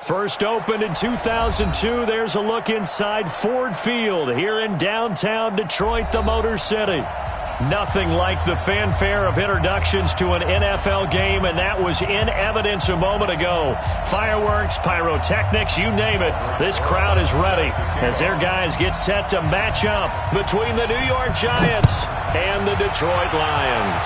First opened in 2002, there's a look inside Ford Field here in downtown Detroit, the Motor City. Nothing like the fanfare of introductions to an NFL game, and that was in evidence a moment ago. Fireworks, pyrotechnics, you name it. This crowd is ready as their guys get set to match up between the New York Giants and the Detroit Lions.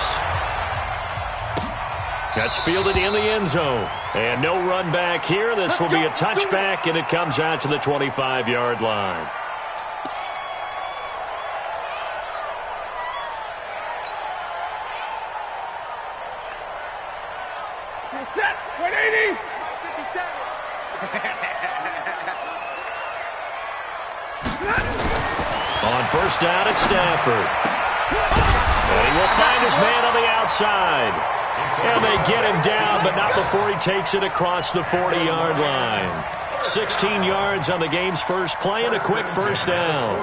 That's fielded in the end zone. And no run back here. This will be a touchback, and it comes out to the 25-yard line. Set, 180. 57. On first down, it's Stafford. And he will find his man on the outside. And they get him down, but not before he takes it across the 40-yard line. 16 yards on the game's first play and a quick first down.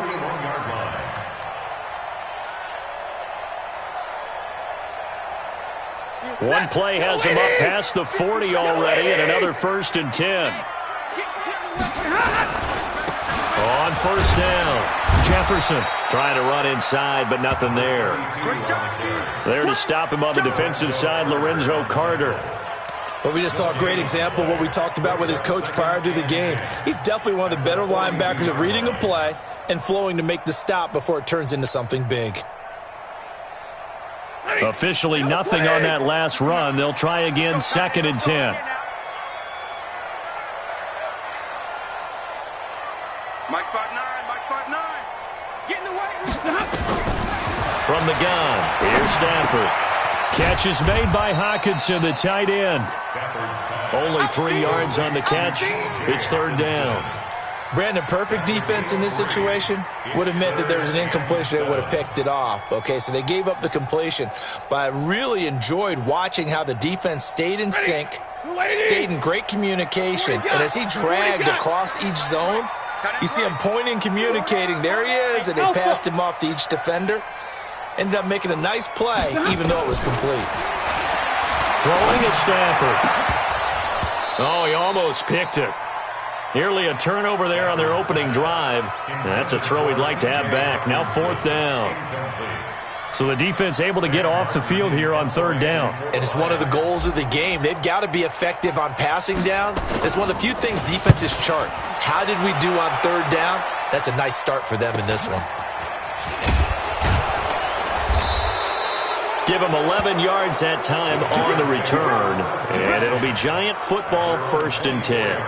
One play has him up past the 40 already, and another 1st and 10. On first down, Jefferson trying to run inside, but nothing there. There to stop him on the defensive side, Lorenzo Carter. Well, we just saw a great example of what we talked about with his coach prior to the game. He's definitely one of the better linebackers at reading a play and flowing to make the stop before it turns into something big. Officially nothing on that last run. They'll try again, 2nd and 10. Mike 5'9", Mike 5'9". Get in the way. From the gun, here's Stafford. Catch is made by Hockenson, the tight end. Only 3 yards on the catch. It's 3rd down. Brandon, perfect defense in this situation would have meant that there was an incompletion. They would have picked it off. Okay, so they gave up the completion. But I really enjoyed watching how the defense stayed in sync, stayed in great communication. And as he dragged across each zone, you see him pointing, communicating. There he is, and they passed him off to each defender. Ended up making a nice play, even though it was complete. Throwing is Stafford. Oh, he almost picked it. Nearly a turnover there on their opening drive. And that's a throw he'd like to have back. Now 4th down. So the defense able to get off the field here on 3rd down. And it's one of the goals of the game. They've got to be effective on passing down. It's one of the few things defenses chart. How did we do on 3rd down? That's a nice start for them in this one. Give him 11 yards that time on the return. And it'll be Giant football, 1st and 10.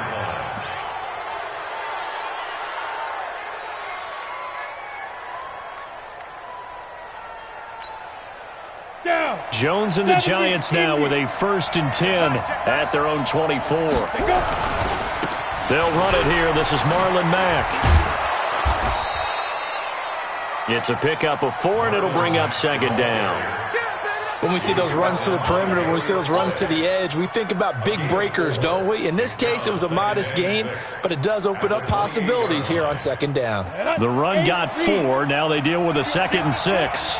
Jones and the Giants now with a 1st and 10 at their own 24. They'll run it here. This is Marlon Mack. It's a pickup of 4, and it'll bring up 2nd down. When we see those runs to the perimeter, when we see those runs to the edge, we think about big breakers, don't we? In this case, it was a modest gain, but it does open up possibilities here on 2nd down. The run got 4. Now they deal with a 2nd and 6.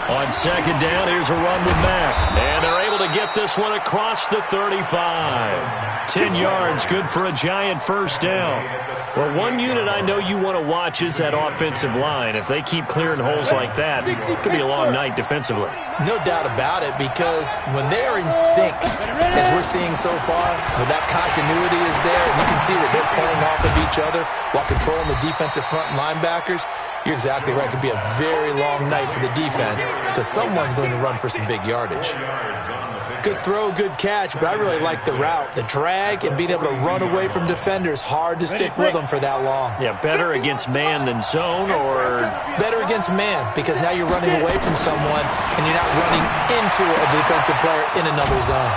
On 2nd down, here's a run with Mack. And they're able to get this one across the 35. 10 yards, good for a Giant 1st down. Well, one unit I know you want to watch is that offensive line. If they keep clearing holes like that, it could be a long night defensively. No doubt about it, because when they are in sync, as we're seeing so far, when that continuity is there, and you can see that they're playing off of each other while controlling the defensive front linebackers, you're exactly right. It could be a very long night for the defense because someone's going to run for some big yardage. Good throw, good catch, but I really like the route. The drag and being able to run away from defenders, hard to stick with them for that long. Yeah, better against man than zone, or? Better against man, because now you're running away from someone and you're not running into a defensive player in another zone.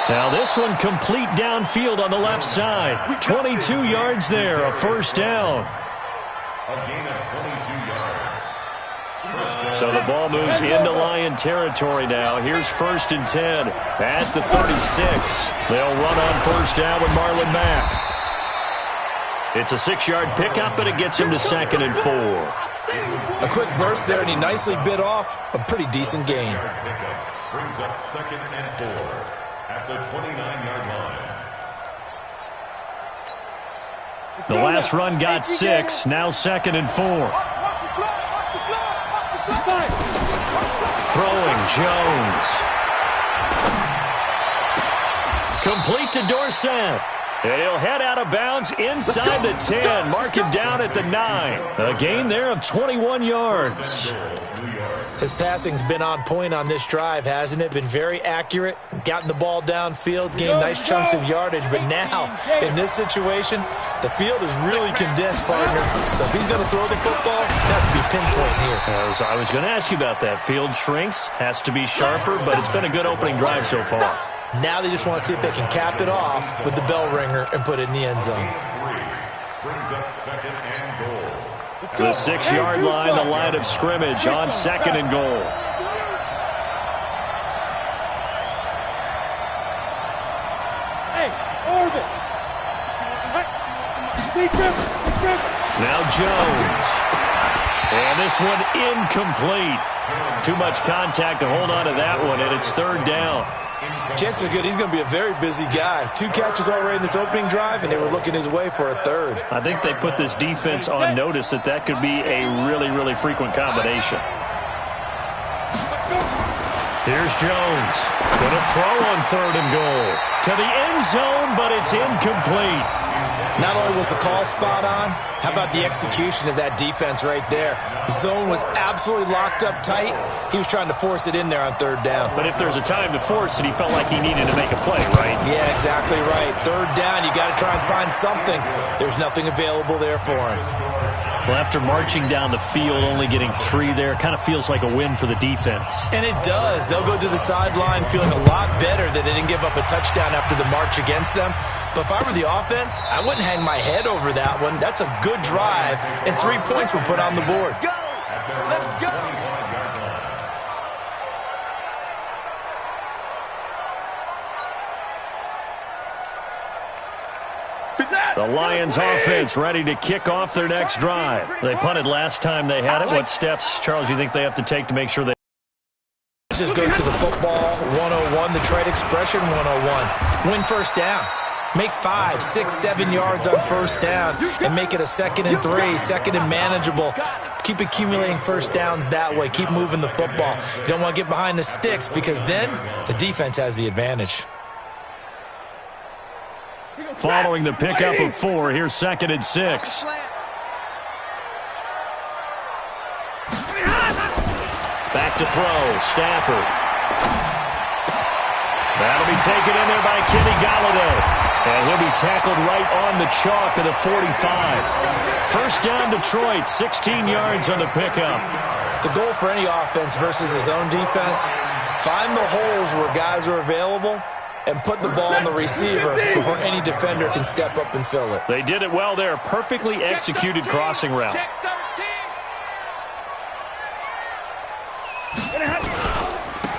Now this one complete downfield on the left side. 22 yards there, a 1st down. A gain of 22 yards. So the ball moves into Lion territory now. Here's 1st and 10 at the 36. They'll run on 1st down with Marlon Mack. It's a 6-yard pickup, but it gets him to 2nd and 4. A quick burst there, and he nicely bit off a pretty decent gain. Brings up 2nd and 4. the 29-yard line. The last run got 6. Now 2nd and 4. Throwing Jones. Complete to Dorsett. And he'll head out of bounds inside the 10. Mark him down at the 9. A gain there of 21 yards. His passing's been on point on this drive, hasn't it? Been very accurate, gotten the ball downfield, gained nice chunks of yardage. But now, in this situation, the field is really condensed, partner. So if he's going to throw the football, that would be pinpoint here. I was going to ask you about that. Field shrinks, has to be sharper, but it's been a good opening drive so far. Now they just want to see if they can cap it off with the bell ringer and put it in the end zone. Brings up 2nd and goal. The 6-yard line, the line of scrimmage on 2nd and goal. Now Jones. And this one incomplete. Too much contact to hold on to that one, and it's 3rd down. Chances are good he's going to be a very busy guy. 2 catches already in this opening drive, and they were looking his way for a 3rd. I think they put this defense on notice that could be a really, really frequent combination. Here's Jones. Going to throw on 3rd and goal. To the end zone, but it's incomplete. Not only was the call spot on, how about the execution of that defense right there? The zone was absolutely locked up tight. He was trying to force it in there on 3rd down. But if there's a time to force it, he felt like he needed to make a play, right? Yeah, exactly right. 3rd down, you got to try and find something. There's nothing available there for him. Well, after marching down the field, only getting 3 there, kind of feels like a win for the defense. And it does. They'll go to the sideline feeling a lot better that they didn't give up a touchdown after the march against them. But if I were the offense, I wouldn't hang my head over that one. That's a good drive, and 3 points were put on the board. Let's go. The Lions offense ready to kick off their next drive. They punted last time they had it. What steps, Charles, do you think they have to take to make sure they... Let's just go to the football 101, the trade expression 101. Win 1st down. Make 5, 6, 7 yards on 1st down and make it a 2nd and 3, 2nd and manageable. Keep accumulating 1st downs that way. Keep moving the football. You don't want to get behind the sticks because then the defense has the advantage. Following the pickup of 4, here's 2nd and 6. Back to throw, Stafford. That'll be taken in there by Kenny Golladay. And he'll be tackled right on the chalk of the 45. 1st down Detroit, 16 yards on the pickup. The goal for any offense versus his own defense, find the holes where guys are available and put the ball on the receiver before any defender can step up and fill it. They did it well there. Perfectly executed crossing route.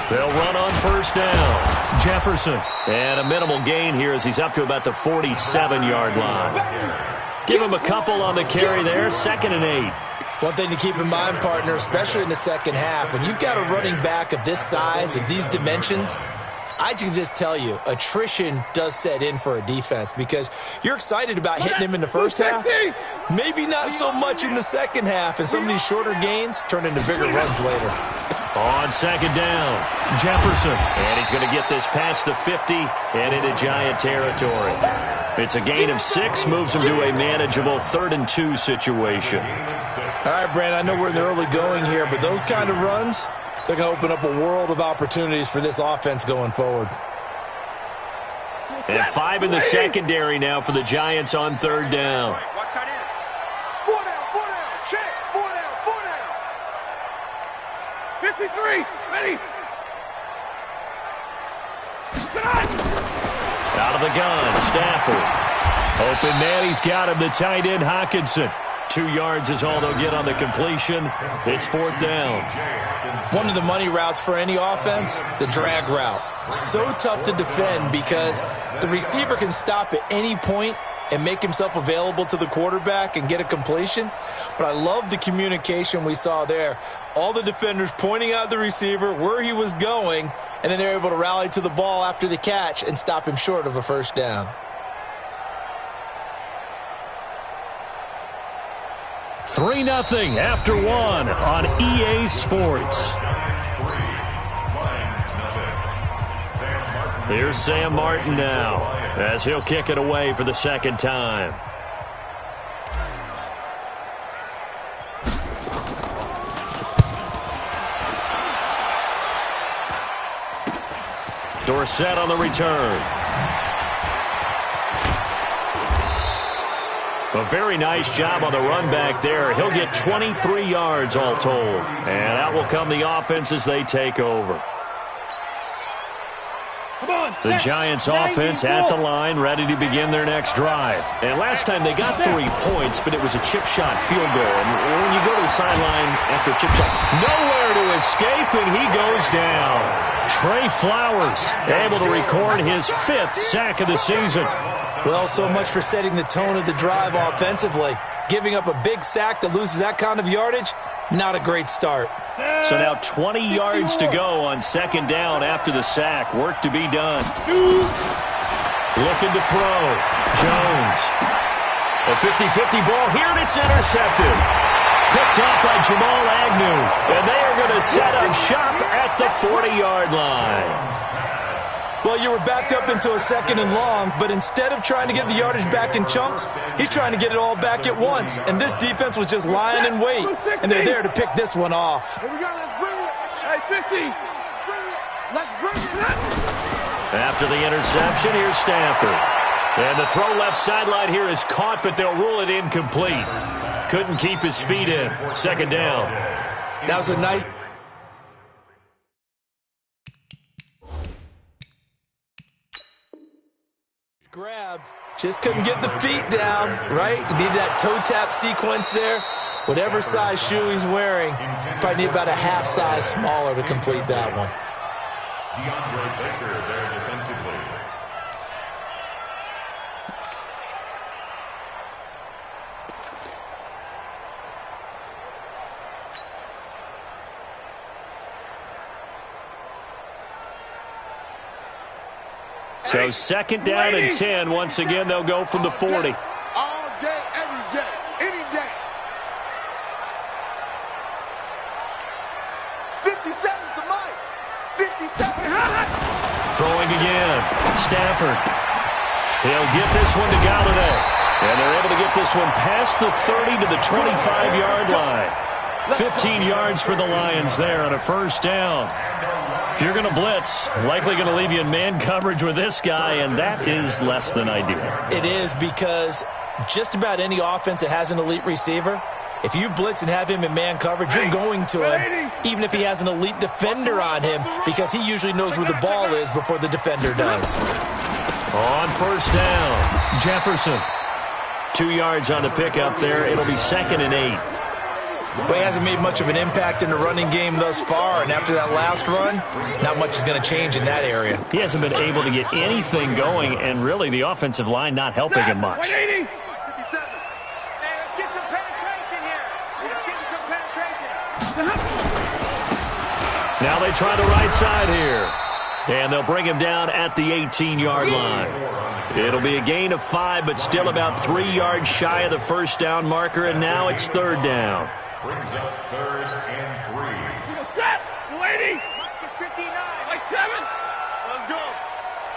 They'll run on 1st down. Jefferson. And a minimal gain here as he's up to about the 47-yard line. Give him a couple on the carry there. 2nd and 8. One thing to keep in mind, partner, especially in the second half, when you've got a running back of this size, of these dimensions, I can just tell you, attrition does set in for a defense because you're excited about hitting him in the first half. Maybe not so much in the second half, and some of these shorter gains turn into bigger runs later. On 2nd down, Jefferson. And he's going to get this past the 50 and into Giant territory. It's a gain of 6, moves him to a manageable 3rd and 2 situation. All right, Brandon, I know we're in the early going here, but those kind of runs, they're going to open up a world of opportunities for this offense going forward. And 5 in the secondary now for the Giants on 3rd down. Watch tight end. 4 down, check. 4 down. 53, ready. Out of the gun, Stafford. Open man, he's got him, the tight end, Hockenson. 2 yards is all they'll get on the completion. It's 4th down. One of the money routes for any offense, the drag route. So tough to defend because the receiver can stop at any point and make himself available to the quarterback and get a completion. But I love the communication we saw there. All the defenders pointing out the receiver, where he was going, and then they're able to rally to the ball after the catch and stop him short of a first down. Three 0 after one on EA Sports. Here's Sam Martin now as he'll kick it away for the second time. Dorsett on the return. A very nice job on the run back there. He'll get 23 yards all told. And out will come the offense as they take over. The Giants offense at the line, ready to begin their next drive. And last time they got 3 points, but it was a chip shot field goal. And when you go to the sideline after a chip shot, nowhere to escape, and he goes down. Trey Flowers able to record his 5th sack of the season. Well, so much for setting the tone of the drive offensively. Giving up a big sack that loses that kind of yardage, not a great start. So now 20 yards to go on second down after the sack. Work to be done. Looking to throw. Jones. A 50-50 ball here, and it's intercepted. Picked up by Jamal Agnew. And they are going to set up shop at the 40-yard line. Well, you were backed up into a second and long, but instead of trying to get the yardage back in chunks, he's trying to get it all back at once. And this defense was just lying in wait, and they're there to pick this one off. Here we go, let's bring it. Hey, 50. Let's bring it. After the interception, here's Stafford. And the throw left sideline here is caught, but they'll rule it incomplete. Couldn't keep his feet in. Second down. That was a nice grab. Just couldn't get the feet down, right? You need that toe tap sequence there. Whatever size shoe he's wearing, probably need about a half size smaller to complete that one. DeAndre Baker there defensively. So second down and 10. Once again, they'll go from the 40. All day, every day, any day. 57's the mic. 57. Throwing again. Stafford. He'll get this one to Galladay. And they're able to get this one past the 30 to the 25-yard line. 15 yards for the Lions there on a first down. If you're going to blitz, likely going to leave you in man coverage with this guy, and that is less than ideal. It is, because just about any offense that has an elite receiver, if you blitz and have him in man coverage, you're going to him, even if he has an elite defender on him, because he usually knows where the ball is before the defender does. On first down, Jefferson. 2 yards on the pickup there. It'll be 2nd and 8. Well, he hasn't made much of an impact in the running game thus far, and after that last run, not much is going to change in that area. He hasn't been able to get anything going, and really the offensive line not helping him much. 57. Hey, let's get some penetration here. Let's get some penetration. Now they try the right side here. And they'll bring him down at the 18-yard line. It'll be a gain of 5, but still about 3 yards shy of the first down marker, and now it's third down. Brings up 3rd and 3. Set! 280! It's 59. Like 7. Let's go.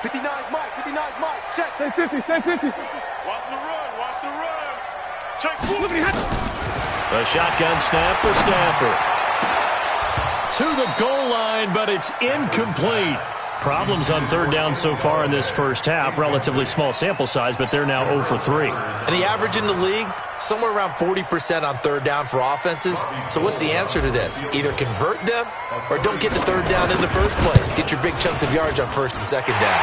59's Mike. 59's Mike. Check. Stay 50. Stay 50. Watch the run. Watch the run. Check. A shotgun snap for Stafford. To the goal line, but it's incomplete. Problems on third down so far in this first half. Relatively small sample size, but they're now 0 for 3. And the average in the league, somewhere around 40% on third down for offenses. So what's the answer to this? Either convert them or don't get to third down in the first place. Get your big chunks of yards on first and second down.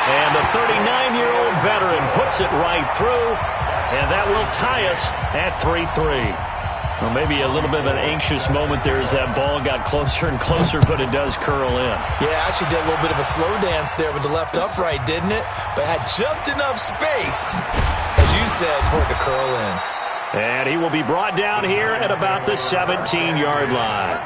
And the 39-year-old veteran puts it right through, and that will tie us at 3-3. Well, maybe a little bit of an anxious moment there as that ball got closer and closer, but it does curl in. Yeah, actually did a little bit of a slow dance there with the left upright, didn't it? But had just enough space, as you said, for it to curl in. And he will be brought down here at about the 17-yard line.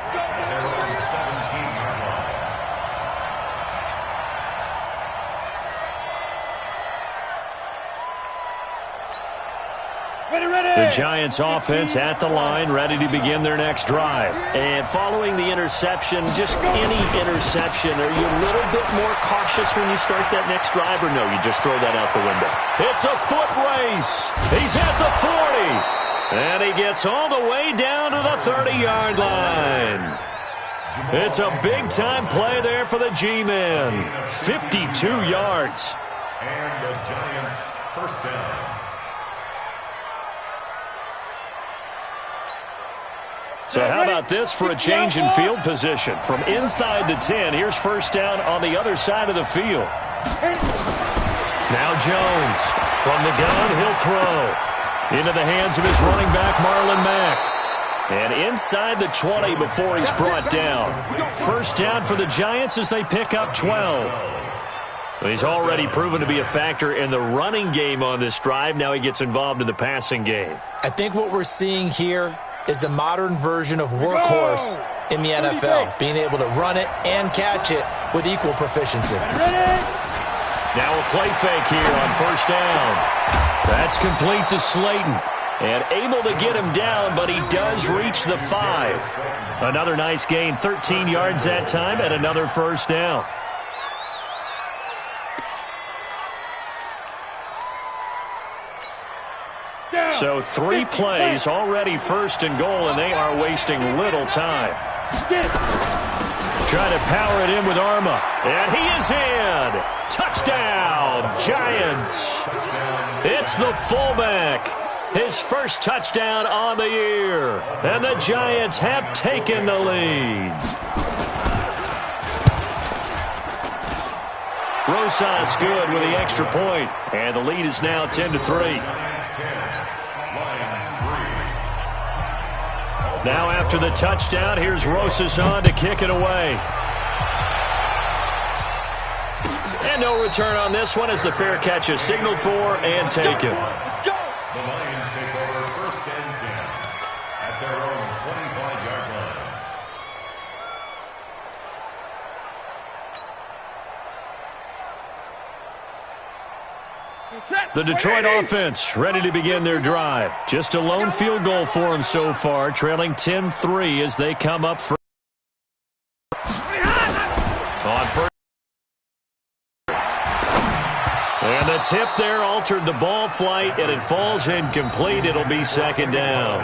The Giants offense at the line, ready to begin their next drive. And following the interception, just any interception, are you a little bit more cautious when you start that next drive, or no, you just throw that out the window? It's a foot race. He's at the 40. And he gets all the way down to the 30-yard line. It's a big-time play there for the G-Men. 52 yards. And the Giants first down. So how about this for a change in field position? From inside the 10, here's first down on the other side of the field. Now Jones. From the gun, he'll throw. Into the hands of his running back, Marlon Mack. And inside the 20 before he's brought down. First down for the Giants as they pick up 12. He's already proven to be a factor in the running game on this drive. Now he gets involved in the passing game. I think what we're seeing here is the modern version of workhorse in the NFL, being able to run it and catch it with equal proficiency. Now a play fake here on first down. That's complete to Slayton. And able to get him down, but he does reach the 5. Another nice gain, 13 yards that time, and another first down. So 3 plays, already first and goal, and they are wasting little time. Trying to power it in with Arma. And he is in. Touchdown, Giants. It's the fullback. His first touchdown on the year. And the Giants have taken the lead. Rosas good with the extra point. And the lead is now 10-3. Now after the touchdown, here's Rosas on to kick it away. And no return on this one as the fair catch is signaled for and taken. The Lions take over first and 10 at their own 25-yard line. The Detroit offense ready to begin their drive. Just a lone field goal for them so far, trailing 10-3 as they come up first. On first. And the tip there altered the ball flight, and it falls incomplete. It'll be second down.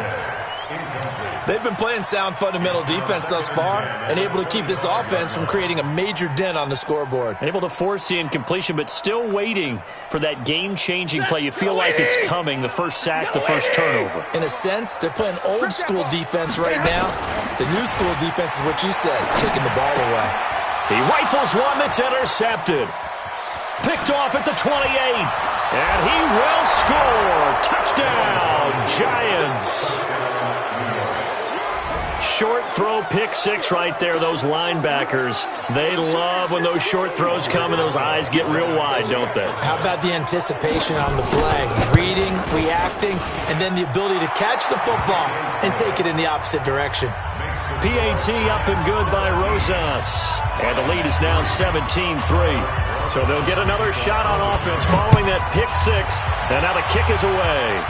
They've been playing sound fundamental defense thus far and able to keep this offense from creating a major dent on the scoreboard. Able to force the incompletion, but still waiting for that game-changing play. You feel like it's coming, the first sack, the first turnover. In a sense, they're playing old-school defense right now. The new-school defense is what you said, taking the ball away. He rifles one that's intercepted. Picked off at the 28. And he will score. Touchdown, Giants. Short throw, pick six right there. Those linebackers, they love when those short throws come and those eyes get real wide, don't they? How about the anticipation on the play? Reading, reacting, and then the ability to catch the football and take it in the opposite direction. PAT up and good by Rosas. And the lead is now 17-3. So they'll get another shot on offense following that pick six. And now the kick is away.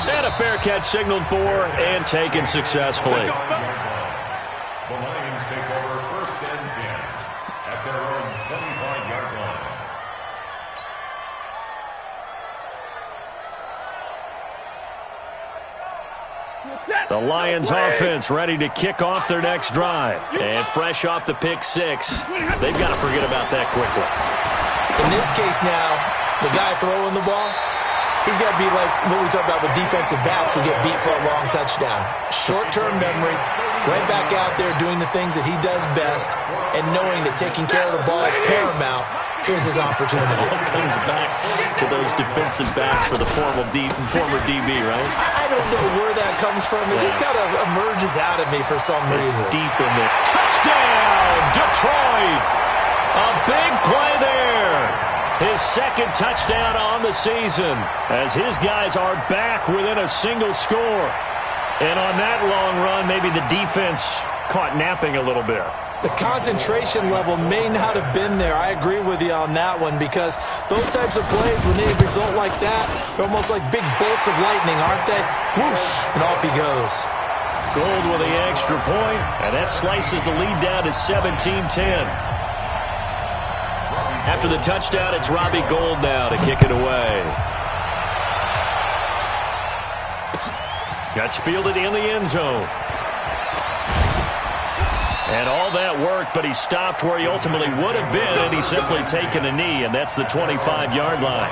And a fair catch signaled for and taken successfully. The Lions take over first and 10 at their own 25-yard line. The Lions offense ready to kick off their next drive. And fresh off the pick six, they've got to forget about that quickly. In this case now, the guy throwing the ball, he's got to be like what we talk about with defensive backs who get beat for a long touchdown. Short-term memory, right back out there doing the things that he does best, and knowing that taking care of the ball is paramount. Here's his opportunity. It comes back to those defensive backs for the former DB, right? I don't know where that comes from. It just kind of emerges out of me for some reason. It's deep in there. Touchdown, Detroit! A big play there. His second touchdown on the season as his guys are back within a single score. And on that long run, maybe the defense caught napping a little bit. The concentration level may not have been there. I agree with you on that one, because those types of plays, when they result like that, they're almost like big bolts of lightning, aren't they? Whoosh, and off he goes. Gold with the extra point, and that slices the lead down to 17-10. After the touchdown, it's Robbie Gould now to kick it away. That's fielded in the end zone. And all that work, but he stopped where he ultimately would have been, and he's simply taken a knee, and that's the 25-yard line.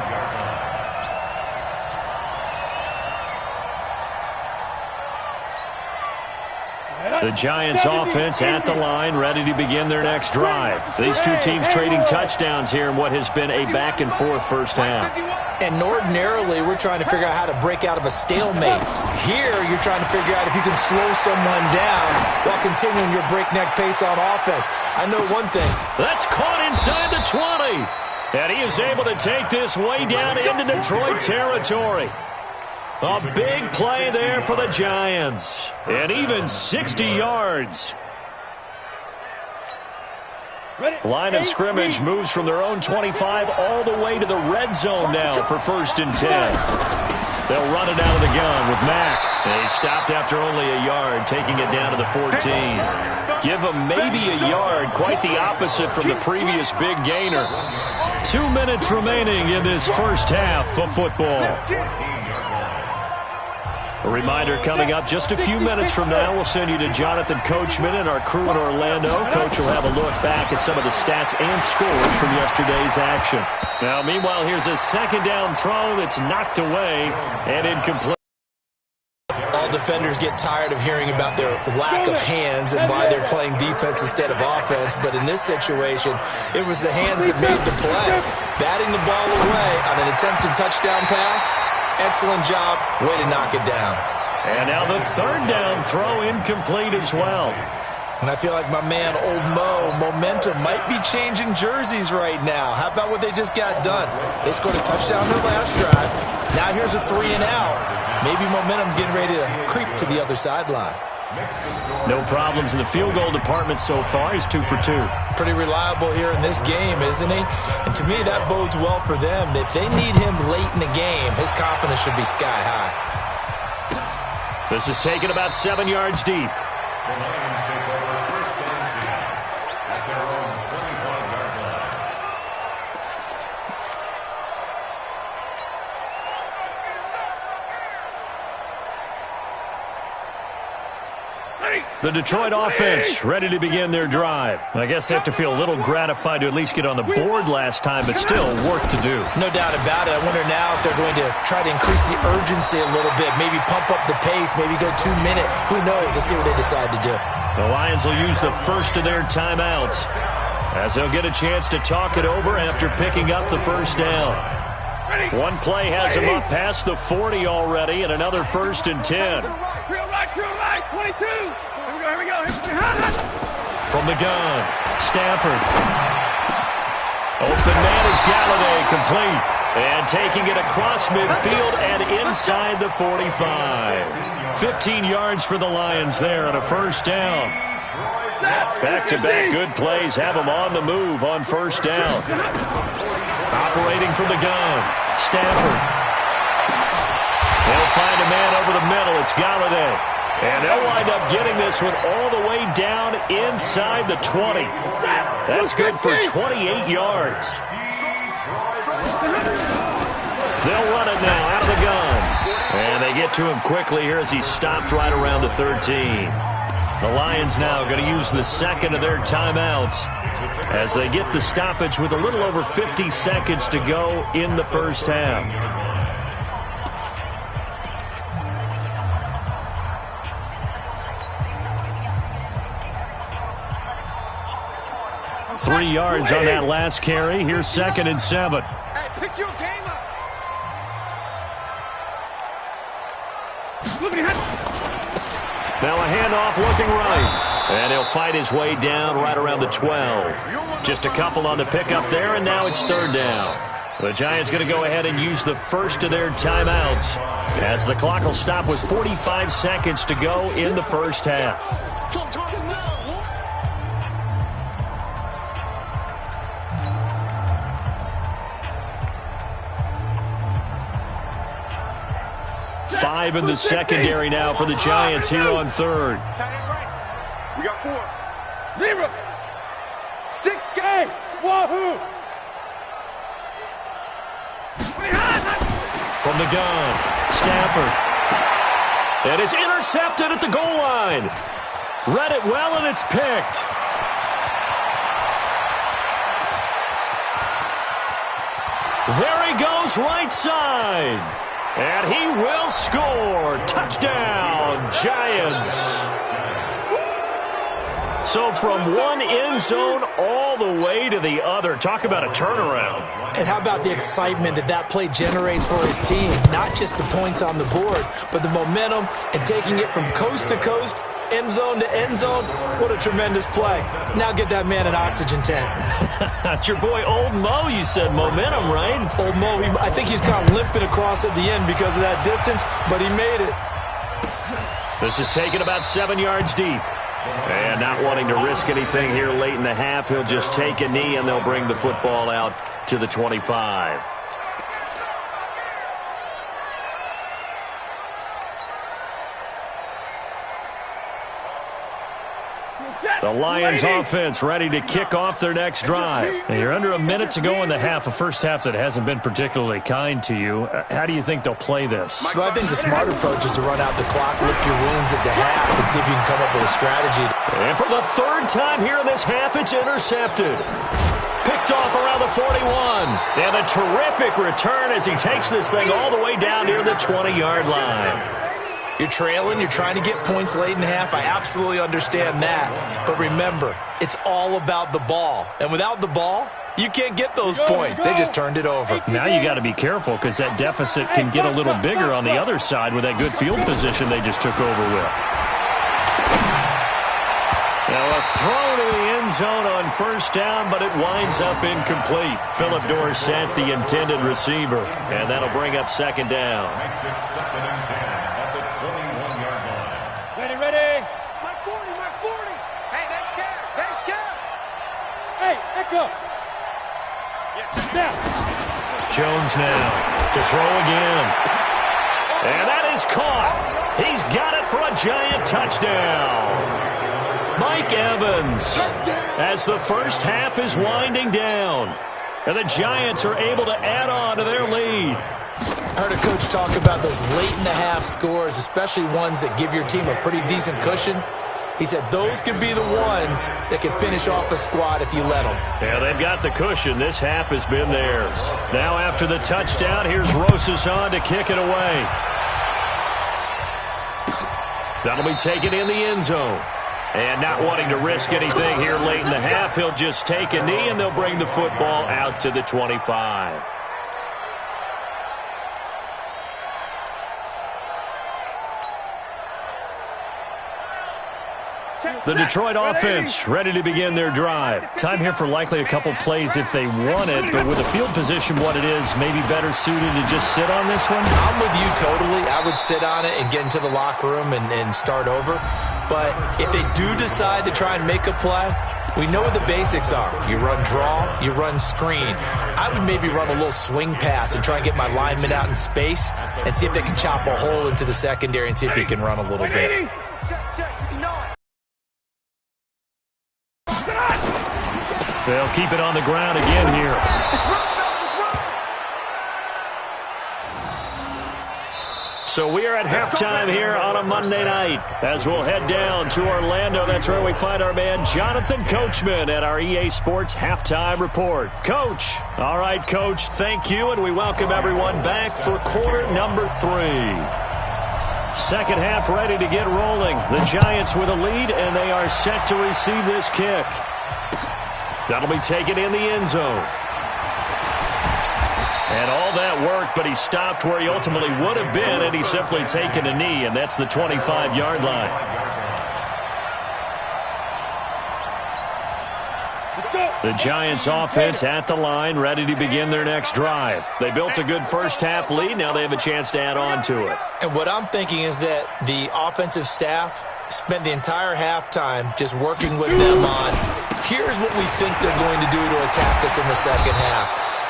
The Giants offense at the line, ready to begin their next drive. These two teams trading touchdowns here in what has been a back-and-forth first half. And ordinarily, we're trying to figure out how to break out of a stalemate. Here, you're trying to figure out if you can slow someone down while continuing your breakneck pace on offense. I know one thing. That's caught inside the 20. And he is able to take this way down into Detroit territory. A big play there for the Giants. And even 60 yards. Line of scrimmage moves from their own 25 all the way to the red zone now for 1st and 10. They'll run it out of the gun with Mack. And he stopped after only a yard, taking it down to the 14. Give him maybe a yard, quite the opposite from the previous big gainer. 2 minutes remaining in this first half of football. A reminder coming up just a few minutes from now. We'll send you to Jonathan Coachman and our crew in Orlando. Coach will have a look back at some of the stats and scores from yesterday's action. Now, meanwhile, here's a second down throw that's knocked away and incomplete. All defenders get tired of hearing about their lack of hands and why they're playing defense instead of offense. But in this situation, it was the hands that made the play. Batting the ball away on an attempted touchdown pass. Excellent job. Way to knock it down. And now the third down throw incomplete as well. And I feel like my man, Old Mo, momentum might be changing jerseys right now. How about what they just got done? They scored a touchdown their last drive. Now here's a 3 and out. Maybe momentum's getting ready to creep to the other sideline. No problems in the field goal department so far. He's 2 for 2. Pretty reliable here in this game, isn't he? And to me, that bodes well for them. If they need him late in the game, his confidence should be sky high. This is taken about 7 yards deep. The Lions take over 1st and 10 at their own 25-yard line. The Detroit offense ready to begin their drive. I guess they have to feel a little gratified to at least get on the board last time, but still work to do. No doubt about it. I wonder now if they're going to try to increase the urgency a little bit, maybe pump up the pace, maybe go 2 minute. Who knows? Let's see what they decide to do. The Lions will use the first of their timeouts as they'll get a chance to talk it over after picking up the first down. One play has him up past the 40 already, and another 1st and 10. 22. Here we go. From the gun, Stafford. Open man is Galladay, complete. And taking it across midfield and inside the 45. 15 yards for the Lions there on a 1st down. Back-to-back good plays have them on the move on 1st down. Operating from the gun, Stafford. They'll find a man over the middle. It's Galladay. And they'll wind up getting this one all the way down inside the 20. That's good for 28 yards. They'll run it now out of the gun. And they get to him quickly here as he stopped right around the 13. The Lions now going to use the second of their timeouts as they get the stoppage with a little over 50 seconds to go in the first half. 3 yards on that last carry. Here's 2nd and 7. Hey, pick your game up. Now a handoff looking right. And he'll fight his way down right around the 12. Just a couple on the pickup there, and now it's 3rd down. The Giants going to go ahead and use the first of their timeouts as the clock will stop with 45 seconds to go in the first half. 5 in the secondary now for the Giants here on third. We got 4. 0. 6K. Wahoo. From the gun, Stafford. And it's intercepted at the goal line. Read it well, and it's picked. There he goes, right side. And he will score. Touchdown, Giants. So from one end zone all the way to the other. Talk about a turnaround. And how about the excitement that play generates for his team? Not just the points on the board, but the momentum and taking it from coast to coast, end zone to end zone. What a tremendous play. Now get that man an oxygen tank. That's your boy Old Mo. You said momentum, right? Old Mo, I think he's kind of limping across at the end because of that distance, but he made it. This is taken about 7 yards deep. And not wanting to risk anything here late in the half, he'll just take a knee and they'll bring the football out to the 25. The Lions offense ready to kick off their next drive. And you're under a minute to go in the half, a first half that hasn't been particularly kind to you. How do you think they'll play this? Well, I think the smart approach is to run out the clock, lick your wounds at the half, and see if you can come up with a strategy. And for the third time here in this half, it's intercepted. Picked off around the 41. And a terrific return as he takes this thing all the way down near the 20-yard line. You're trailing, you're trying to get points late in half. I absolutely understand that. But remember, it's all about the ball. And without the ball, you can't get those points. They just turned it over. Now you got to be careful because that deficit can get a little bigger on the other side with that good field position they just took over with. Now a throw to the end zone on first down, but it winds up incomplete. Philip Dorsett, the intended receiver. And that'll bring up second down. Makes it 2nd and 10 at the 21-yard line. Ready. My 40. Hey, they're scared. Hey, echo. Now. Jones now to throw again. And that is caught. He's got it for a Giant touchdown. Mike Evans, as the first half is winding down. And the Giants are able to add on to their lead. I heard a coach talk about those late-in-the-half scores, especially ones that give your team a pretty decent cushion. He said those could be the ones that can finish off a squad if you let them. Yeah, they've got the cushion. This half has been theirs. Now after the touchdown, here's Rosas on to kick it away. That'll be taken in the end zone. And not wanting to risk anything here late in the half, he'll just take a knee and they'll bring the football out to the 25. The Detroit offense ready to begin their drive. Time here for likely a couple plays if they want it, but with the field position what it is, maybe better suited to just sit on this one? I'm with you totally. I would sit on it and get into the locker room and start over. But if they do decide to try and make a play, we know what the basics are. You run draw, you run screen. I would maybe run a little swing pass and try and get my lineman out in space and see if they can chop a hole into the secondary and see if he can run a little bit. They'll keep it on the ground again here. So we are at halftime here on a Monday night as we'll head down to Orlando. That's where we find our man Jonathan Coachman at our EA Sports Halftime Report. Coach. All right, Coach, thank you, and we welcome everyone back for quarter number 3. Second half ready to get rolling. The Giants with a lead, and they are set to receive this kick. That'll be taken in the end zone. And all that work, but he stopped where he ultimately would have been, and he's simply taken a knee, and that's the 25-yard line. The Giants offense at the line, ready to begin their next drive. They built a good first-half lead. Now they have a chance to add on to it. And what I'm thinking is that the offensive staff spent the entire halftime just working with them on, here's what we think they're going to do to attack us in the second half.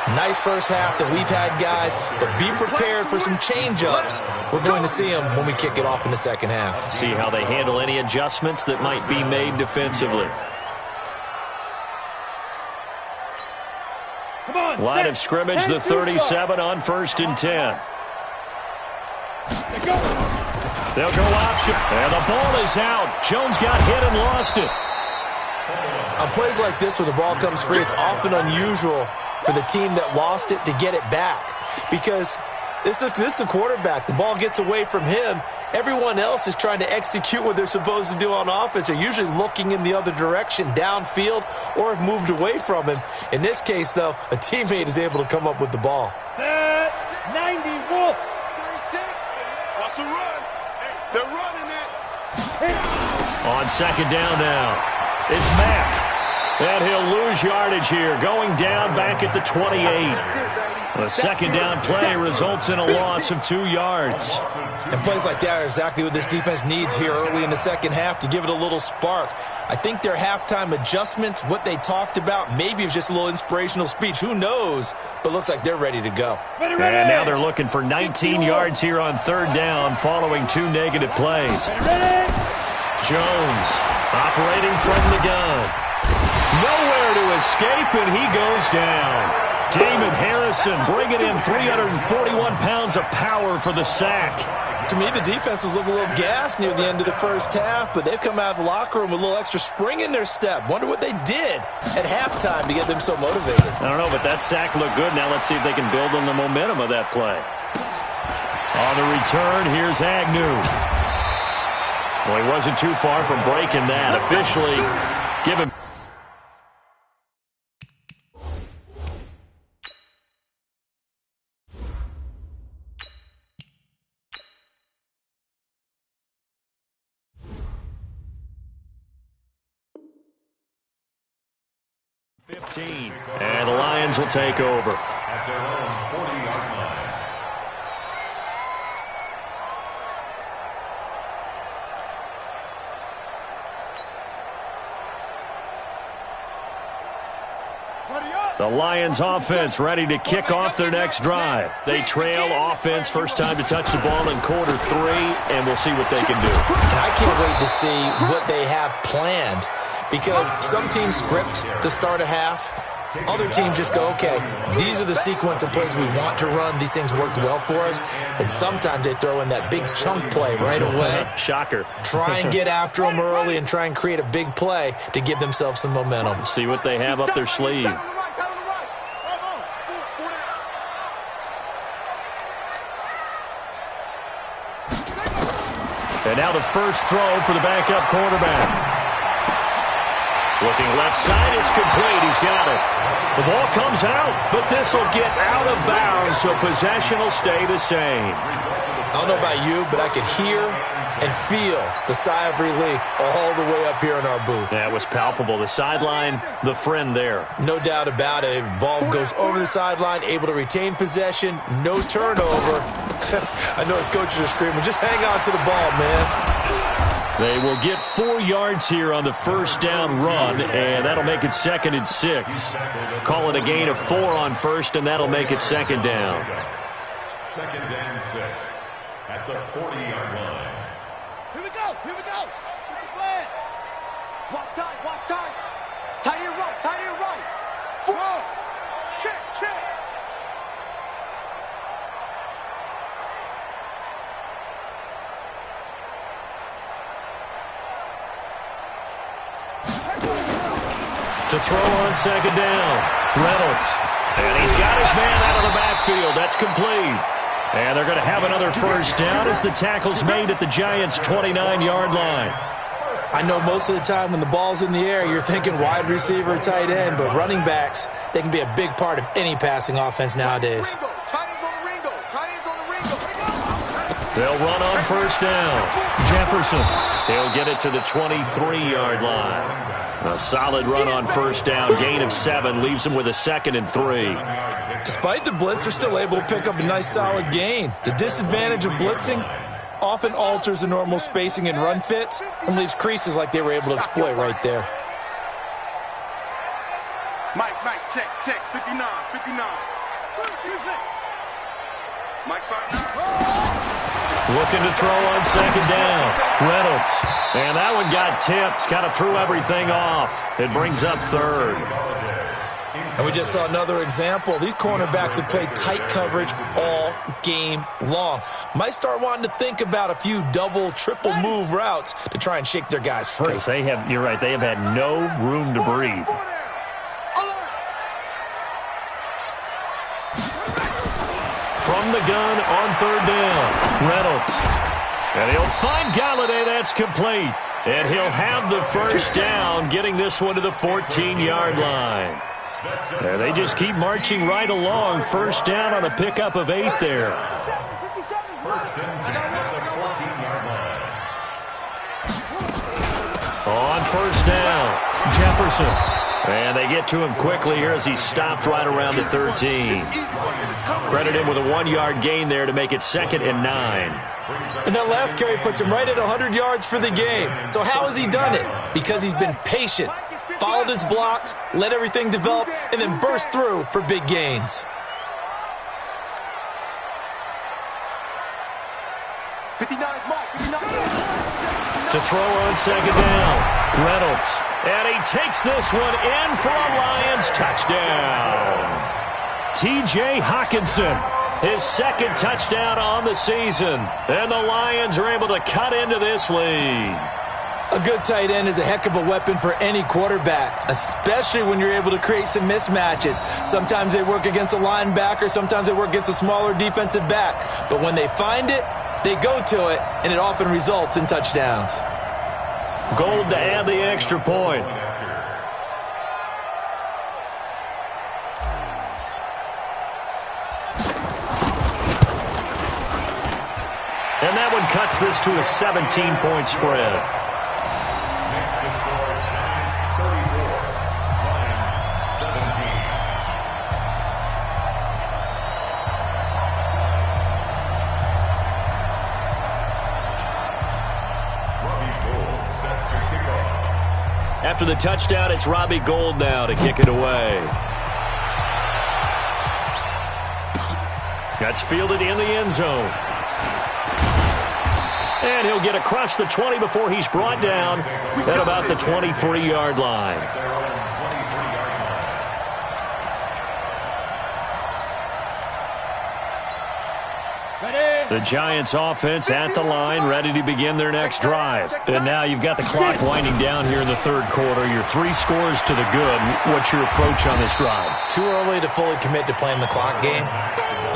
Nice first half that we've had, guys, but be prepared for some change-ups. We're going to see them when we kick it off in the second half. See how they handle any adjustments that might be made defensively. Line of scrimmage, the 37 on 1st and 10. They'll go option, and the ball is out. Jones got hit and lost it. On plays like this where the ball comes free, it's often unusual for the team that lost it to get it back, because this is the quarterback. The ball gets away from him. Everyone else is trying to execute what they're supposed to do on offense. They're usually looking in the other direction, downfield, or have moved away from him. In this case, though, a teammate is able to come up with the ball. Set 90, wolf. 36. Watch the run. They're running it. On 2nd down now, it's Mack. And he'll lose yardage here, going down back at the 28. The 2nd down play results in a loss of 2 yards. And plays like that are exactly what this defense needs here early in the second half to give it a little spark. I think their halftime adjustments, what they talked about, maybe it was just a little inspirational speech. Who knows? But looks like they're ready to go. And now they're looking for 19 yards here on 3rd down following 2 negative plays. Jones operating from the gun. Nowhere to escape, and he goes down. Damon Harrison bringing in 341 pounds of power for the sack. To me, the defense was looking a little gassed near the end of the first half, but they've come out of the locker room with a little extra spring in their step. Wonder what they did at halftime to get them so motivated. I don't know, but that sack looked good. Now let's see if they can build on the momentum of that play. On the return, here's Agnew. Well, he wasn't too far from breaking that. Officially, give him. And the Lions will take over. At their own 40-yard line. The Lions offense ready to kick off their next drive. They trail offense, first time to touch the ball in quarter 3, and we'll see what they can do. And I can't wait to see what they have planned, because some teams script to start a half. Other teams just go, okay, these are the sequence of plays we want to run. These things worked well for us. And sometimes they throw in that big chunk play right away. Shocker. Try and get after them early and try and create a big play to give themselves some momentum. See what they have up their sleeve. And now the first throw for the backup quarterback. Looking left side, it's complete. He's got it. The ball comes out, but this will get out of bounds, so possession will stay the same. I don't know about you, but I could hear and feel the sigh of relief all the way up here in our booth. That was palpable. The sideline, the friend there. No doubt about it. Ball goes over the sideline, able to retain possession, no turnover. I know his coaches are screaming, just hang on to the ball, man. They will get 4 yards here on the first down run, and that'll make it 2nd and 6. Call it a gain of 4 on first, and that'll make it 2nd down. 2nd and 6 at the 40-yard line. Here we go. Here we go. What's the plan? Watch time. Watch time. Tight end right. Tight end right. 4. Check. Check. To throw on 2nd down, Reynolds. And he's got his man out of the backfield. That's complete. And they're going to have another first down as the tackle's made at the Giants' 29-yard line. I know most of the time when the ball's in the air, you're thinking wide receiver, tight end, but running backs, they can be a big part of any passing offense nowadays. They'll run on first down. Jefferson, he'll get it to the 23-yard line. A solid run on first down, gain of 7, leaves him with a 2nd and 3. Despite the blitz, they're still able to pick up a nice solid gain. The disadvantage of blitzing often alters the normal spacing and run fits and leaves creases like they were able to exploit right there. Mike, check, 59, Looking to throw on second down. Reynolds. And that one got tipped. Kind of threw everything off. It brings up third. And we just saw another example. These cornerbacks have played tight coverage all game long. Might start wanting to think about a few double, triple move routes to try and shake their guys free. They have, you're right, they have had no room to breathe. From the gun on third down, Reynolds. And he'll find Galladay. That's complete. And he'll have the first down, getting this one to the 14-yard line. There, they just keep marching right along. First down on a pickup of 8 there. First and 10 at the 14-yard line. On first down, Jefferson. And they get to him quickly here as he stopped right around the 13. Credit him with a 1-yard gain there to make it 2nd and 9. And that last carry puts him right at 100 yards for the game. So how has he done it? Because he's been patient, followed his blocks, let everything develop, and then burst through for big gains. 59, Mike, 59. To throw on second down, Reynolds. And he takes this one in for a Lions touchdown. T.J. Hawkinson, his 2nd touchdown on the season. And the Lions are able to cut into this lead. A good tight end is a heck of a weapon for any quarterback, especially when you're able to create some mismatches. Sometimes they work against a linebacker, sometimes they work against a smaller defensive back. But when they find it, they go to it, and it often results in touchdowns. Gold to add the extra point. And that one cuts this to a 17-point spread. Next to score, Giants 34, Lions 17. Robbie Gould set to kick off. After the touchdown, it's Robbie Gould now to kick it away. That's fielded in the end zone. And he'll get across the 20 before he's brought down at about the 23-yard line. The Giants offense at the line, ready to begin their next drive. And now you've got the clock winding down here in the third quarter. You're 3 scores to the good. What's your approach on this drive? Too early to fully commit to playing the clock game.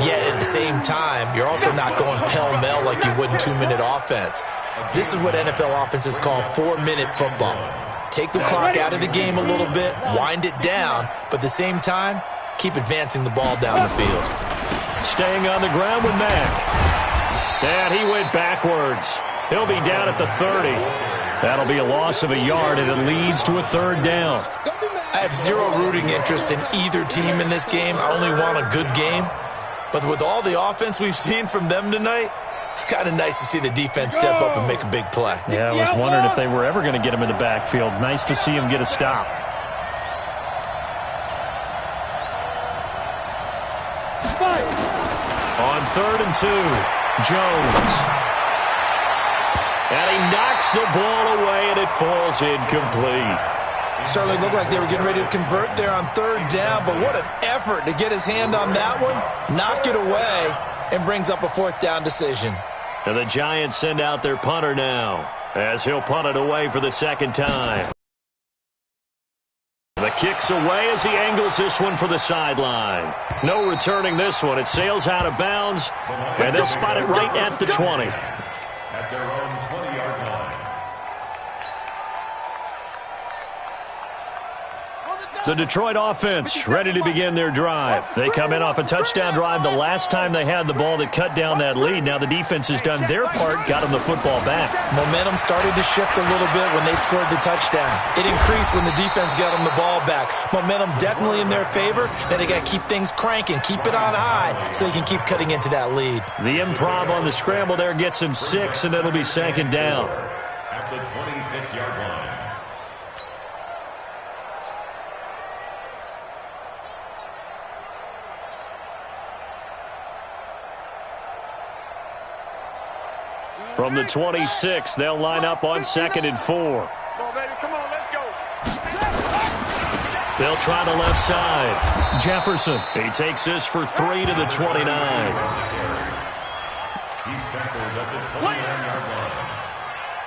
Yet at the same time, you're also not going pell-mell like you would in 2-minute offense. This is what NFL offenses call 4-minute football. Take the clock out of the game a little bit, wind it down, but at the same time, keep advancing the ball down the field. Staying on the ground with Mack. And he went backwards. He'll be down at the 30. That'll be a loss of a yard, and it leads to a third down. I have zero rooting interest in either team in this game. I only want a good game. But with all the offense we've seen from them tonight, it's kind of nice to see the defense step up and make a big play. Yeah, I was wondering if they were ever going to get him in the backfield. Nice to see him get a stop. On 3rd and 2, Jones. And he knocks the ball away, and it falls incomplete. Certainly looked like they were getting ready to convert there on 3rd down, but what an effort to get his hand on that one, knock it away, and brings up a 4th down decision. And the Giants send out their punter now, as he'll punt it away for the 2nd time. The kick's away as he angles this one for the sideline. No returning this one. It sails out of bounds, and they'll spot it right at the 20. At their own 20-yard line. The Detroit offense ready to begin their drive. They come in off a touchdown drive the last time they had the ball that cut down that lead. Now the defense has done their part, got them the football back. Momentum started to shift a little bit when they scored the touchdown. It increased when the defense got them the ball back. Momentum definitely in their favor. Now they got to keep things cranking, keep it on high so they can keep cutting into that lead. The improv on the scramble there gets him 6, and it'll be 2nd down. At the 26-yard line. From the 26, they'll line up on 2nd and 4. Come on, baby. Come on, let's go. They'll try the left side. Jefferson. He takes this for 3 to the 29. He's tackled at the 29-yard line.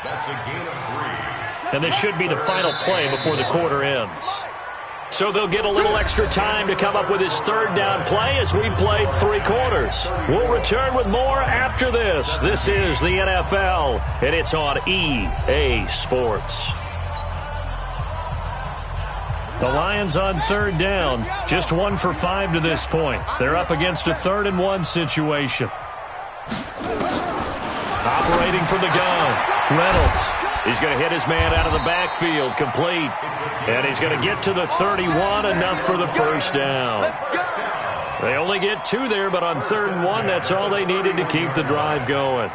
That's a gain of 3. And this should be the final play before the quarter ends. So they'll get a little extra time to come up with his third down play as we've played 3 quarters. We'll return with more after this. This is the NFL, and it's on EA Sports. The Lions on 3rd down, just 1 for 5 to this point. They're up against a 3rd and 1 situation. Operating from the gun, Reynolds. He's going to hit his man out of the backfield, complete. And he's going to get to the 31, enough for the first down. They only get 2 there, but on 3rd and 1, that's all they needed to keep the drive going.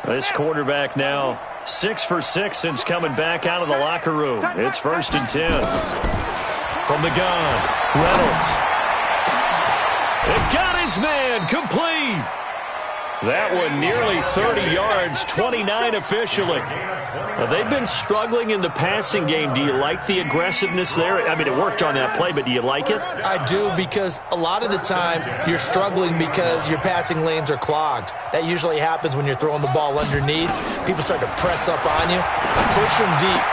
This quarterback now 6 for 6 since coming back out of the locker room. It's 1st and 10. From the gun, Reynolds. It got his man, complete. That one nearly 30 yards, 29 officially. They've been struggling in the passing game. Do you like the aggressiveness there? I mean, it worked on that play, but do you like it? I do, because a lot of the time you're struggling because your passing lanes are clogged. That usually happens when you're throwing the ball underneath. People start to press up on you, push them deep.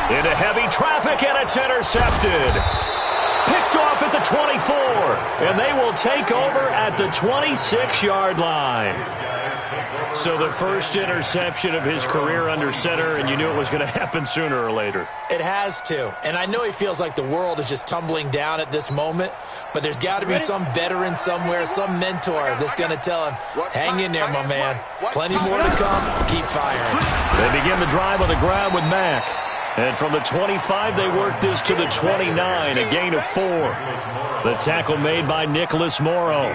Into heavy traffic, and it's intercepted. Picked off at the 24, and they will take over at the 26-yard line. So the first interception of his career under center, and you knew it was going to happen sooner or later. It has to, and I know he feels like the world is just tumbling down at this moment, but there's got to be some veteran somewhere, some mentor that's going to tell him, hang in there, my man. Plenty more to come. Keep firing. They begin the drive on the ground with Mack. And from the 25, they work this to the 29, a gain of 4. The tackle made by Nicholas Morrow.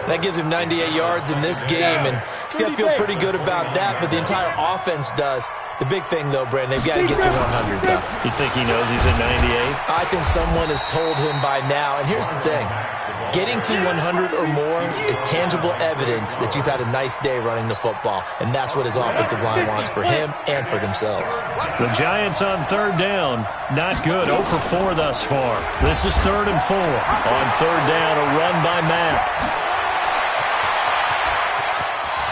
That gives him 98 yards in this game, and he's going to feel pretty good about that, but the entire offense does. The big thing, though, Brandon, they've got to get to 100, though. You think he knows he's at 98? I think someone has told him by now, and here's the thing. Getting to 100 or more is tangible evidence that you've had a nice day running the football, and that's what his offensive line wants for him and for themselves. The Giants on 3rd down, not good, 0 for 4 thus far. This is 3rd and 4. On 3rd down, a run by Mack.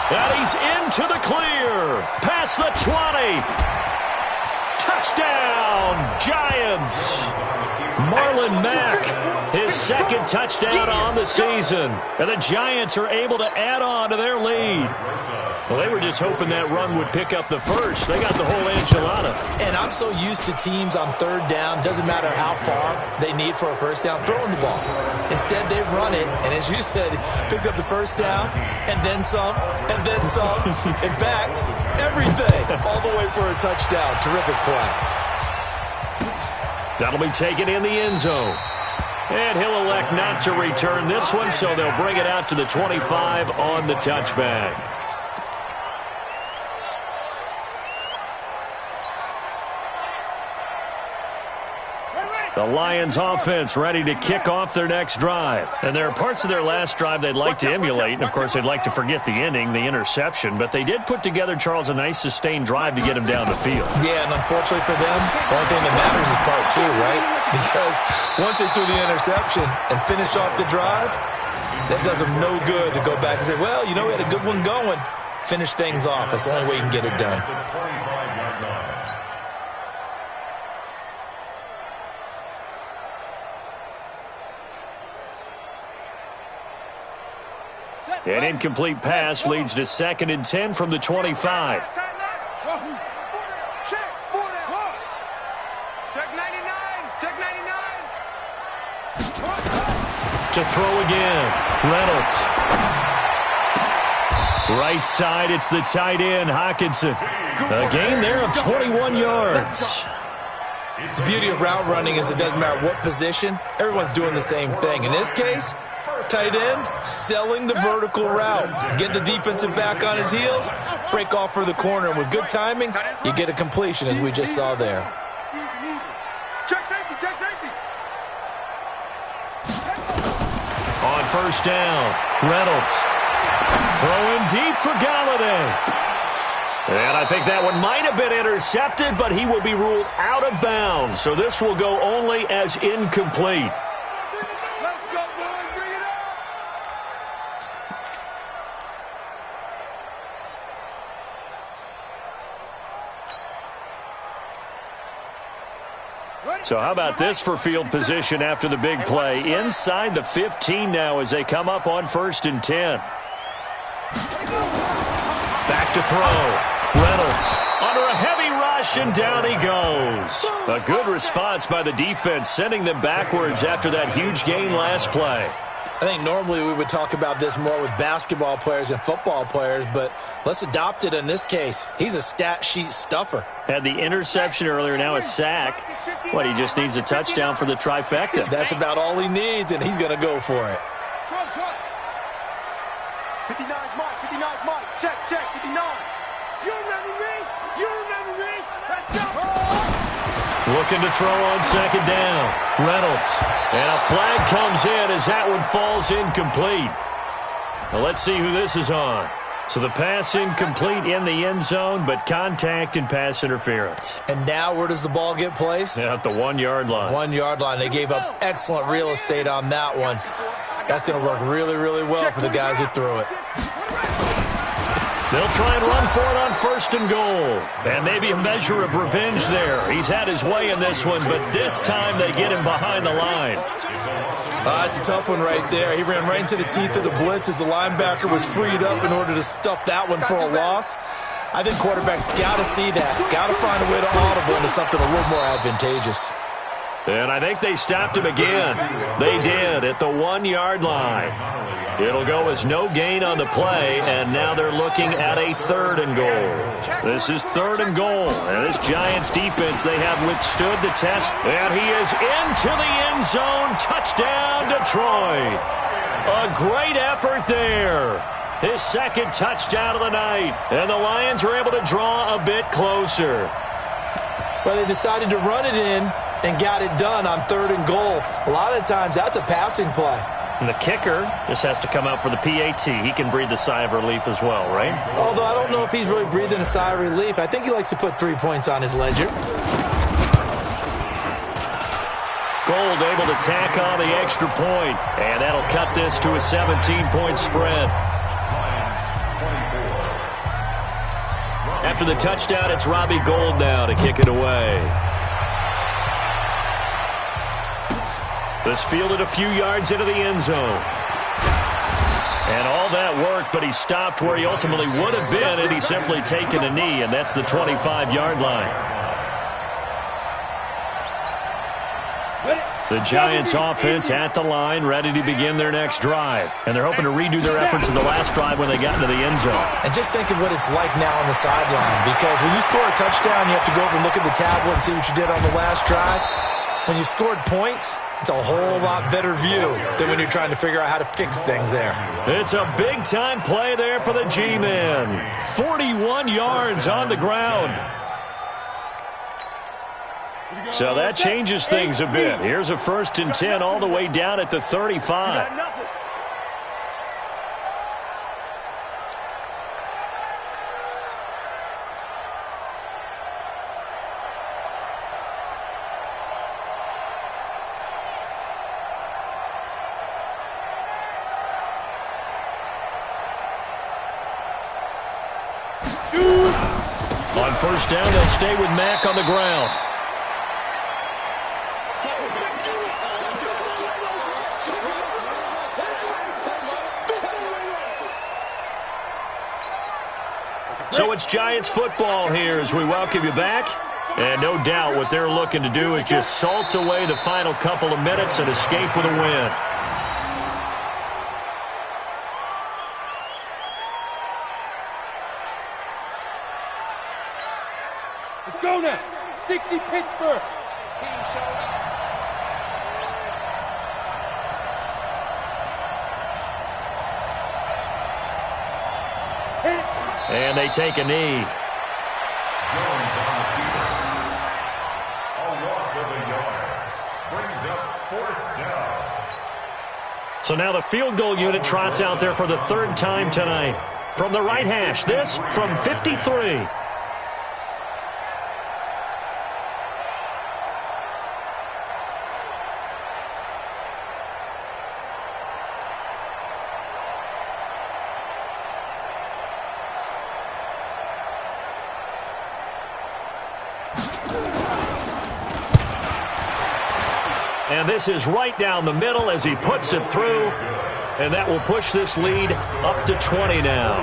And he's into the clear, past the 20. Touchdown, Giants. Marlon Mack, his 2nd touchdown on the season. And the Giants are able to add on to their lead. Well, they were just hoping that run would pick up the first. They got the whole enchilada. And I'm so used to teams on 3rd down, doesn't matter how far they need for a first down, throwing the ball. Instead, they run it, and as you said, picked up the first down, and then some, and then some. In fact, everything, all the way for a touchdown. Terrific play. That'll be taken in the end zone. And he'll elect not to return this one, so they'll bring it out to the 25 on the touchback. The Lions offense ready to kick off their next drive. And there are parts of their last drive they'd like to emulate. And, of course, they'd like to forget the ending, the interception. But they did put together, Charles, a nice sustained drive to get him down the field. Yeah, and unfortunately for them, the only thing that matters is part 2, right? Because once they threw the interception and finished off the drive, that does them no good to go back and say, well, you know, we had a good one going. Finish things off. That's the only way you can get it done. An incomplete pass leads to 2nd and 10 from the 25. Check 49. Check 99. To throw again, Reynolds. Right side, it's the tight end, Hockenson. A gain there of 21 yards. The beauty of route running is it doesn't matter what position. Everyone's doing the same thing. In this case, tight end, selling the vertical route. Get the defensive back on his heels, break off for the corner. And with good timing, you get a completion, as we just saw there. first down. Reynolds throwing deep for Galladay. And I think that one might have been intercepted, but he will be ruled out of bounds. So this will go only as incomplete. Let's go, boys. Bring it up. So how about this for field position after the big play? Inside the 15 now as they come up on 1st and 10. Back to throw. Reynolds under a heavy rush, and down he goes. A good response by the defense, sending them backwards after that huge gain last play. I think normally we would talk about this more with basketball players and football players, but let's adopt it in this case. He's a stat sheet stuffer. Had the interception earlier, now a sack. What, he just needs a touchdown for the trifecta. That's about all he needs, and he's going to go for it. 59's Mike. 59's Mike. Check, 59. You remember me? You remember me? Let's go. Looking to throw on 2nd down. Reynolds. And a flag comes in as that one falls incomplete. Now let's see who this is on. So the pass incomplete in the end zone, but contact and pass interference. And now where does the ball get placed? At the 1-yard line. 1-yard line. They gave up excellent real estate on that one. That's going to work really, really well for the guys who threw it. They'll try and run for it on 1st and goal. And maybe a measure of revenge there. He's had his way in this one, but this time they get him behind the line. It's a tough one right there. He ran right into the teeth of the blitz as the linebacker was freed up in order to stuff that one for a loss. I think quarterbacks got to see that. Got to find a way to audible into something a little more advantageous. And I think they stopped him again. They did at the 1-yard line. It'll go as no gain on the play, and now they're looking at a 3rd and goal. This is 3rd and goal, and this Giants defense, they have withstood the test, and he is into the end zone. Touchdown, Detroit. A great effort there. His 2nd touchdown of the night, and the Lions are able to draw a bit closer. Well, they decided to run it in and got it done on 3rd and goal. A lot of times, that's a passing play. And the kicker just has to come out for the PAT. He can breathe a sigh of relief as well, right? Although I don't know if he's really breathing a sigh of relief. I think he likes to put 3 points on his ledger. Gold able to tack on the extra point, and that'll cut this to a 17-point spread. After the touchdown, it's Robbie Gould now to kick it away. This fielded a few yards into the end zone. And all that work, but he stopped where he ultimately would have been had he simply taken a knee, and that's the 25-yard line. The Giants offense at the line, ready to begin their next drive. And they're hoping to redo their efforts of the last drive when they got into the end zone. And just think of what it's like now on the sideline, because when you score a touchdown, you have to go over and look at the tablet and see what you did on the last drive. When you scored points, it's a whole lot better view than when you're trying to figure out how to fix things there. It's a big-time play there for the G-Men. 41 yards on the ground. So that changes things a bit. Here's a 1st and 10 all the way down at the 35. On 1st down, they'll stay with Mack on the ground. So it's Giants football here as we welcome you back. And no doubt what they're looking to do is just salt away the final couple of minutes and escape with a win. Let's go now. 60 Pittsburgh. Team showed up. And they take a knee. Jones on the field. A loss of a yard. Brings up 4th down. So now the field goal unit trots out there for the third time tonight. From the right hash, this from 53. And this is right down the middle as he puts it through. And that will push this lead up to 20 now.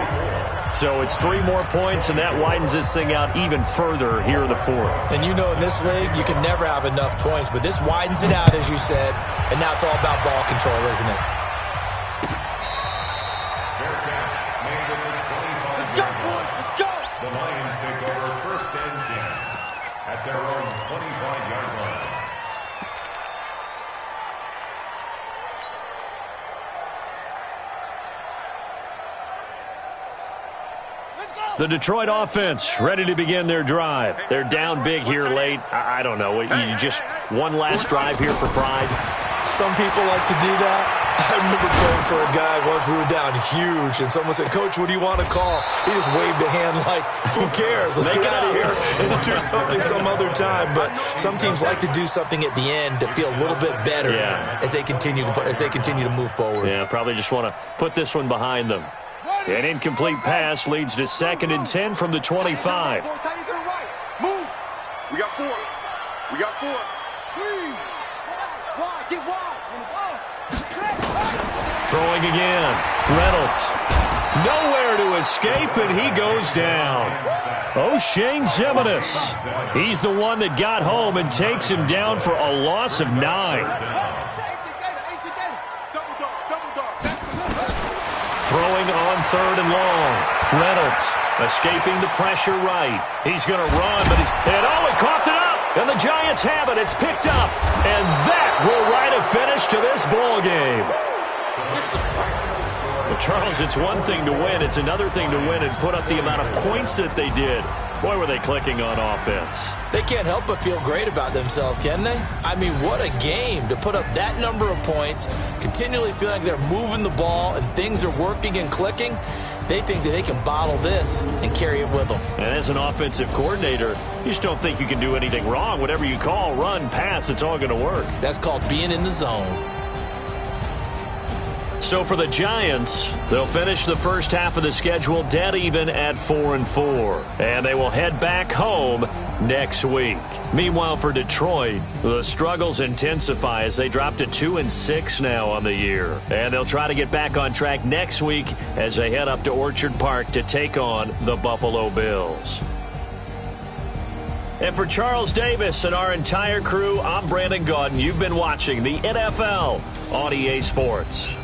So it's 3 more points, and that widens this thing out even further here in the fourth. And you know in this league, you can never have enough points, but this widens it out, as you said, and now it's all about ball control, isn't it? Let's go, boys. Let's go. The Lions take over first and 10 at their own 25-yard line. The Detroit offense ready to begin their drive. They're down big here late. I don't know. You just one last drive here for pride. Some people like to do that. I remember playing for a guy once. We were down huge, and someone said, "Coach, what do you want to call?" He just waved a hand like, "Who cares? Let's get out of here and do something some other time." But some teams like to do something at the end to feel a little bit better as they continue to move forward. Yeah, probably just want to put this one behind them. An incomplete pass leads to 2nd and 10 from the 25. Move. We got 4. We got 4. Wide. Get wide. Throwing again. Reynolds. Nowhere to escape, and he goes down. O'Shane Ximines. He's the one that got home and takes him down for a loss of 9. Throwing on 3rd and long. Reynolds escaping the pressure right. He's going to run, but he coughed it up. And the Giants have it. It's picked up. And that will write a finish to this ball game. Well, Charles, it's one thing to win. It's another thing to win and put up the amount of points that they did. Boy, were they clicking on offense. They can't help but feel great about themselves, can they? I mean, what a game to put up that number of points, continually feeling like they're moving the ball and things are working and clicking. They think that they can bottle this and carry it with them. And as an offensive coordinator, you just don't think you can do anything wrong. Whatever you call, run, pass, it's all going to work. That's called being in the zone. So for the Giants, they'll finish the first half of the schedule dead even at 4-4. And they will head back home next week. Meanwhile, for Detroit, the struggles intensify as they drop to 2-6 now on the year. And they'll try to get back on track next week as they head up to Orchard Park to take on the Buffalo Bills. And for Charles Davis and our entire crew, I'm Brandon Gaudin. You've been watching the NFL on EA Sports.